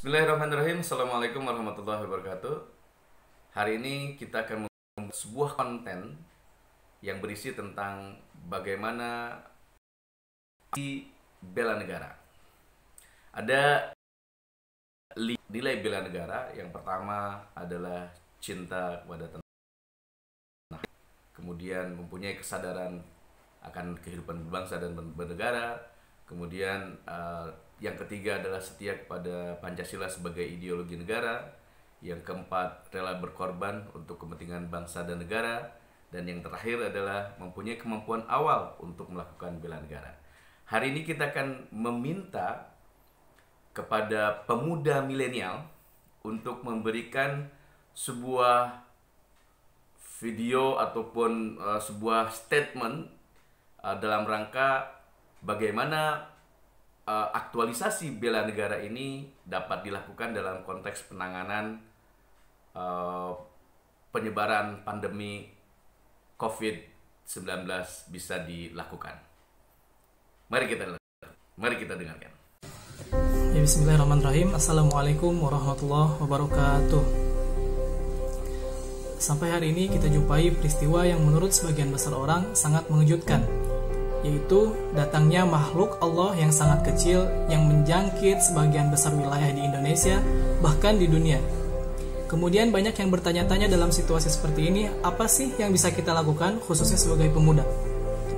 Bismillahirrahmanirrahim. Assalamualaikum warahmatullahi wabarakatuh. Hari ini kita akan membuat sebuah konten yang berisi tentang bagaimana bela negara. Ada nilai bela negara. Yang pertama adalah cinta kepada tanah, kemudian mempunyai kesadaran akan kehidupan berbangsa dan bernegara. Kemudian yang ketiga adalah setia kepada Pancasila sebagai ideologi negara. Yang keempat, rela berkorban untuk kepentingan bangsa dan negara. Dan yang terakhir adalah mempunyai kemampuan awal untuk melakukan bela negara. Hari ini kita akan meminta kepada pemuda milenial untuk memberikan sebuah video ataupun sebuah statement dalam rangka bagaimana aktualisasi bela negara ini dapat dilakukan dalam konteks penanganan penyebaran pandemi COVID-19 bisa dilakukan. Mari kita dengarkan. Ya, bismillahirrahmanirrahim. Assalamualaikum warahmatullahi wabarakatuh. Sampai hari ini kita jumpai peristiwa yang menurut sebagian besar orang sangat mengejutkan, yaitu datangnya makhluk Allah yang sangat kecil yang menjangkit sebagian besar wilayah di Indonesia, bahkan di dunia. Kemudian banyak yang bertanya-tanya dalam situasi seperti ini, apa sih yang bisa kita lakukan khususnya sebagai pemuda?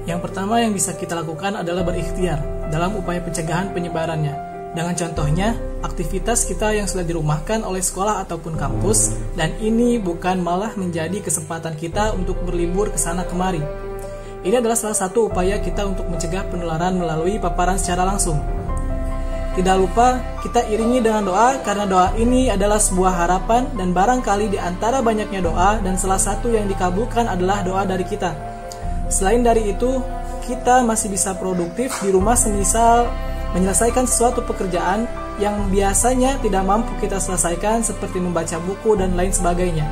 Yang pertama yang bisa kita lakukan adalah berikhtiar dalam upaya pencegahan penyebarannya. Dengan contohnya, aktivitas kita yang sudah dirumahkan oleh sekolah ataupun kampus, dan ini bukan malah menjadi kesempatan kita untuk berlibur ke sana kemari. Ini adalah salah satu upaya kita untuk mencegah penularan melalui paparan secara langsung. Tidak lupa kita iringi dengan doa, karena doa ini adalah sebuah harapan dan barangkali di antara banyaknya doa dan salah satu yang dikabulkan adalah doa dari kita. Selain dari itu, kita masih bisa produktif di rumah, semisal menyelesaikan sesuatu pekerjaan yang biasanya tidak mampu kita selesaikan seperti membaca buku dan lain sebagainya.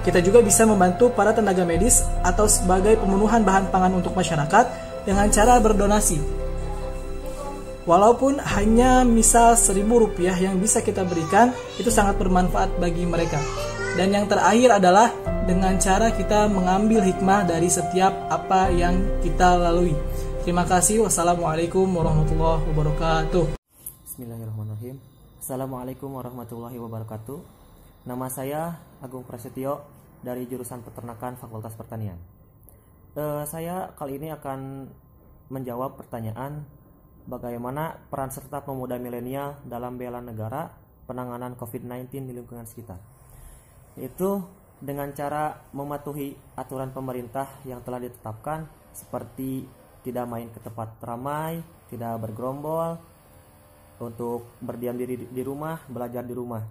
Kita juga bisa membantu para tenaga medis atau sebagai pemenuhan bahan pangan untuk masyarakat dengan cara berdonasi. Walaupun hanya misal Rp1.000 yang bisa kita berikan, itu sangat bermanfaat bagi mereka. Dan yang terakhir adalah dengan cara kita mengambil hikmah dari setiap apa yang kita lalui. Terima kasih. Wassalamualaikum warahmatullahi wabarakatuh. Bismillahirrahmanirrahim. Assalamualaikum warahmatullahi wabarakatuh. Nama saya Agung Prasetyo dari jurusan Peternakan Fakultas Pertanian. Saya kali ini akan menjawab pertanyaan bagaimana peran serta pemuda milenial dalam bela negara penanganan COVID-19 di lingkungan sekitar. Itu dengan cara mematuhi aturan pemerintah yang telah ditetapkan, seperti tidak main ke tempat ramai, tidak bergerombol, untuk berdiam diri di rumah, belajar di rumah,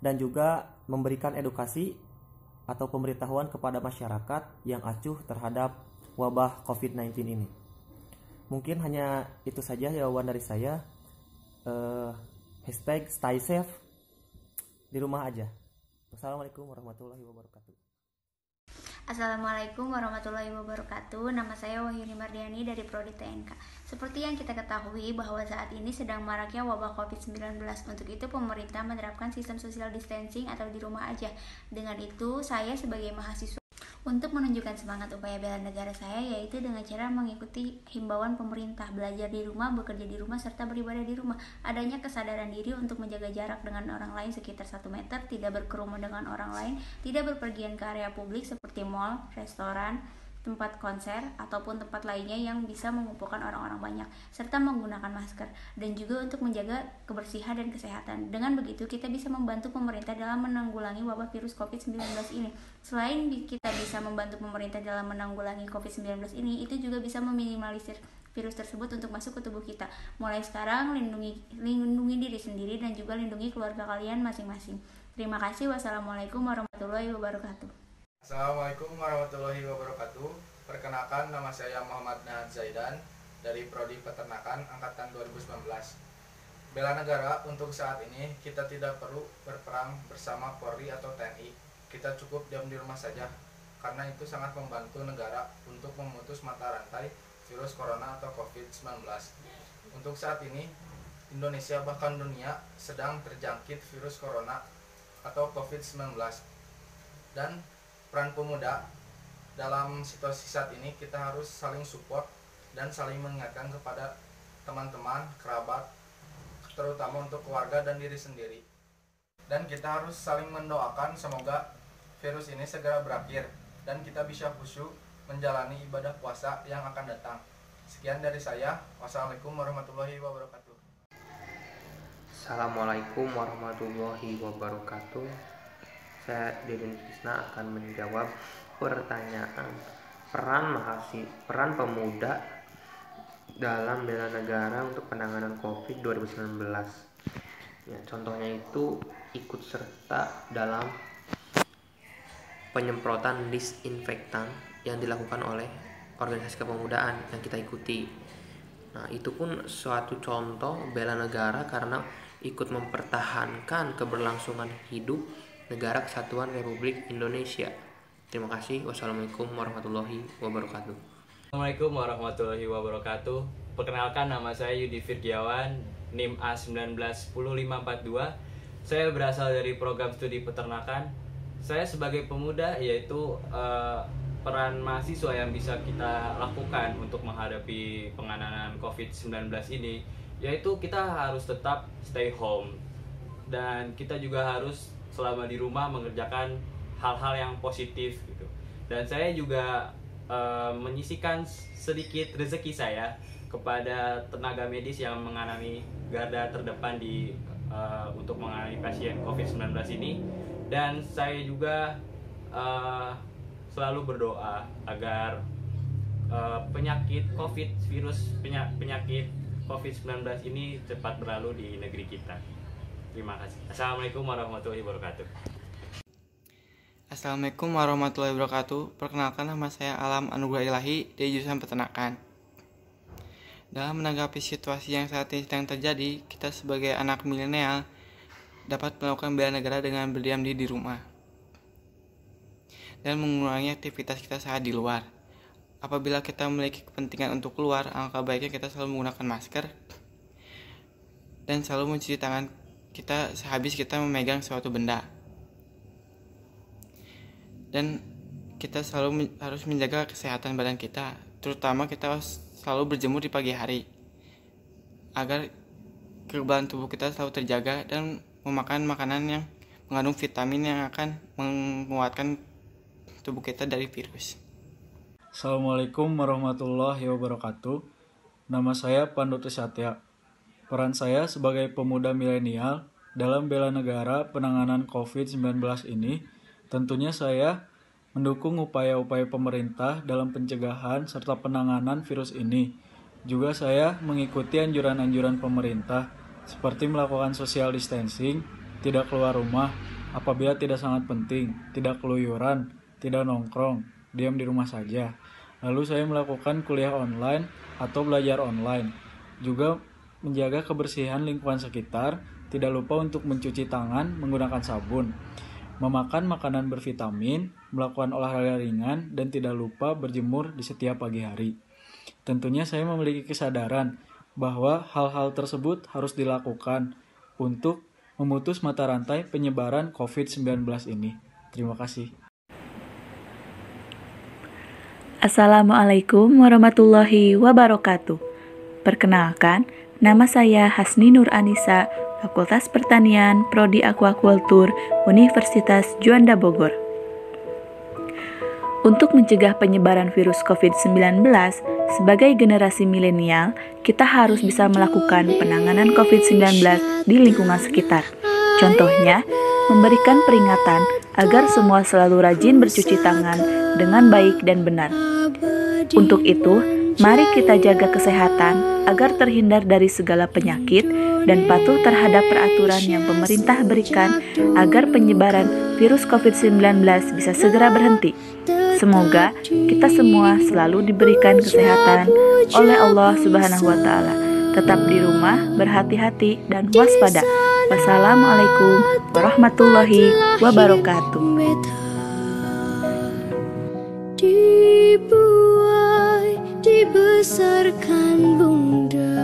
dan juga memberikan edukasi atau pemberitahuan kepada masyarakat yang acuh terhadap wabah COVID-19 ini. Mungkin hanya itu saja jawaban dari saya. Hashtag stay safe, di rumah aja. Wassalamualaikum warahmatullahi wabarakatuh. Assalamualaikum warahmatullahi wabarakatuh. Nama saya Wahyuni Mardiani dari Prodi TNK. Seperti yang kita ketahui bahwa saat ini sedang maraknya wabah COVID-19. Untuk itu pemerintah menerapkan sistem social distancing atau di rumah aja. Dengan itu saya sebagai mahasiswa untuk menunjukkan semangat upaya bela negara saya, yaitu dengan cara mengikuti himbauan pemerintah, belajar di rumah, bekerja di rumah, serta beribadah di rumah. Adanya kesadaran diri untuk menjaga jarak dengan orang lain sekitar 1 meter, tidak berkerumun dengan orang lain, tidak berpergian ke area publik seperti mal, restoran, tempat konser, ataupun tempat lainnya yang bisa mengumpulkan orang-orang banyak, serta menggunakan masker, dan juga untuk menjaga kebersihan dan kesehatan. Dengan begitu, kita bisa membantu pemerintah dalam menanggulangi wabah virus COVID-19 ini. Selain kita bisa membantu pemerintah dalam menanggulangi COVID-19 ini, itu juga bisa meminimalisir virus tersebut untuk masuk ke tubuh kita. Mulai sekarang, lindungi diri sendiri dan juga lindungi keluarga kalian masing-masing. Terima kasih. Wassalamualaikum warahmatullahi wabarakatuh. Assalamualaikum warahmatullahi wabarakatuh. Perkenalkan, nama saya Muhammad Nahad Zaidan dari Prodi Peternakan Angkatan 2019. Bela negara untuk saat ini kita tidak perlu berperang bersama Polri atau TNI. Kita cukup diam di rumah saja, karena itu sangat membantu negara untuk memutus mata rantai virus corona atau COVID-19. Untuk saat ini Indonesia bahkan dunia sedang terjangkit virus corona atau COVID-19. Dan peran pemuda dalam situasi saat ini, kita harus saling support dan saling mengingatkan kepada teman-teman, kerabat, terutama untuk keluarga dan diri sendiri. Dan kita harus saling mendoakan semoga virus ini segera berakhir dan kita bisa khusyuk menjalani ibadah puasa yang akan datang. Sekian dari saya. Wassalamualaikum warahmatullahi wabarakatuh. Assalamualaikum warahmatullahi wabarakatuh. Saya Didin Krisna akan menjawab pertanyaan peran pemuda dalam bela negara untuk penanganan COVID 2019. Ya, contohnya itu ikut serta dalam penyemprotan disinfektan yang dilakukan oleh organisasi kepemudaan yang kita ikuti. Nah, itu pun suatu contoh bela negara karena ikut mempertahankan keberlangsungan hidup negara kesatuan Republik Indonesia. Terima kasih. Wassalamualaikum warahmatullahi wabarakatuh. Assalamualaikum warahmatullahi wabarakatuh. Perkenalkan, nama saya Yudi Firgiawan, NIM A1910542. Saya berasal dari program studi peternakan. Saya sebagai pemuda yaitu peran mahasiswa yang bisa kita lakukan untuk menghadapi penanganan COVID-19 ini, yaitu kita harus tetap stay home dan kita juga harus selama di rumah mengerjakan hal-hal yang positif gitu. Dan saya juga menyisikan sedikit rezeki saya kepada tenaga medis yang mengalami garda terdepan untuk menangani pasien COVID-19 ini. Dan saya juga selalu berdoa agar penyakit COVID-19 ini cepat berlalu di negeri kita. Terima kasih. Assalamualaikum warahmatullahi wabarakatuh. Assalamualaikum warahmatullahi wabarakatuh. Perkenalkan, nama saya Alam Anugrah Ilahi dari jurusan peternakan. Dalam menanggapi situasi yang saat ini sedang terjadi, kita sebagai anak milenial dapat melakukan bela negara dengan berdiam diri di rumah dan mengurangi aktivitas kita saat di luar. Apabila kita memiliki kepentingan untuk keluar, alangkah baiknya kita selalu menggunakan masker dan selalu mencuci tangan kita sehabis kita memegang suatu benda. Dan kita selalu harus menjaga kesehatan badan kita, terutama kita harus selalu berjemur di pagi hari agar kekebalan tubuh kita selalu terjaga dan memakan makanan yang mengandung vitamin yang akan menguatkan tubuh kita dari virus. Assalamualaikum warahmatullahi wabarakatuh. Nama saya Pandu Trisatya. Peran saya sebagai pemuda milenial dalam bela negara penanganan COVID-19 ini, tentunya saya mendukung upaya-upaya pemerintah dalam pencegahan serta penanganan virus ini. Juga saya mengikuti anjuran-anjuran pemerintah seperti melakukan social distancing, tidak keluar rumah apabila tidak sangat penting, tidak keluyuran, tidak nongkrong, diam di rumah saja. Lalu saya melakukan kuliah online atau belajar online. Juga menjaga kebersihan lingkungan sekitar, tidak lupa untuk mencuci tangan menggunakan sabun, memakan makanan bervitamin, melakukan olahraga ringan, dan tidak lupa berjemur di setiap pagi hari. Tentunya saya memiliki kesadaran bahwa hal-hal tersebut harus dilakukan untuk memutus mata rantai penyebaran COVID-19 ini. Terima kasih. Assalamualaikum warahmatullahi wabarakatuh. Perkenalkan, nama saya Hasni Nur Anissa, Fakultas Pertanian, Prodi Aquakultur, Universitas Juanda Bogor. Untuk mencegah penyebaran virus COVID-19, sebagai generasi milenial, kita harus bisa melakukan penanganan COVID-19 di lingkungan sekitar. Contohnya, memberikan peringatan agar semua selalu rajin bercuci tangan dengan baik dan benar. Untuk itu, mari kita jaga kesehatan agar terhindar dari segala penyakit dan patuh terhadap peraturan yang pemerintah berikan agar penyebaran virus COVID-19 bisa segera berhenti. Semoga kita semua selalu diberikan kesehatan oleh Allah Subhanahu wa Ta'ala. Tetap di rumah, berhati-hati, dan waspada. Wassalamualaikum warahmatullahi wabarakatuh. Dibesarkan bunda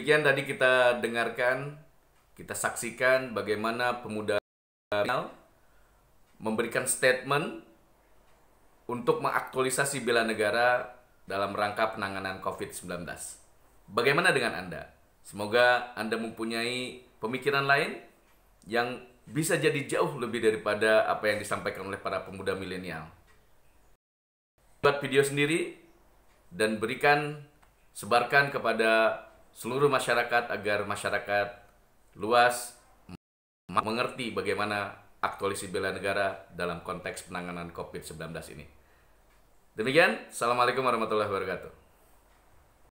Demikian tadi kita dengarkan, kita saksikan bagaimana pemuda memberikan statement untuk mengaktualisasi bela negara dalam rangka penanganan COVID-19. Bagaimana dengan Anda? Semoga Anda mempunyai pemikiran lain yang bisa jadi jauh lebih daripada apa yang disampaikan oleh para pemuda milenial. Buat video sendiri dan sebarkan kepada seluruh masyarakat agar masyarakat luas mengerti bagaimana aktualisasi bela negara dalam konteks penanganan COVID-19 ini. Demikian, Assalamualaikum warahmatullahi wabarakatuh.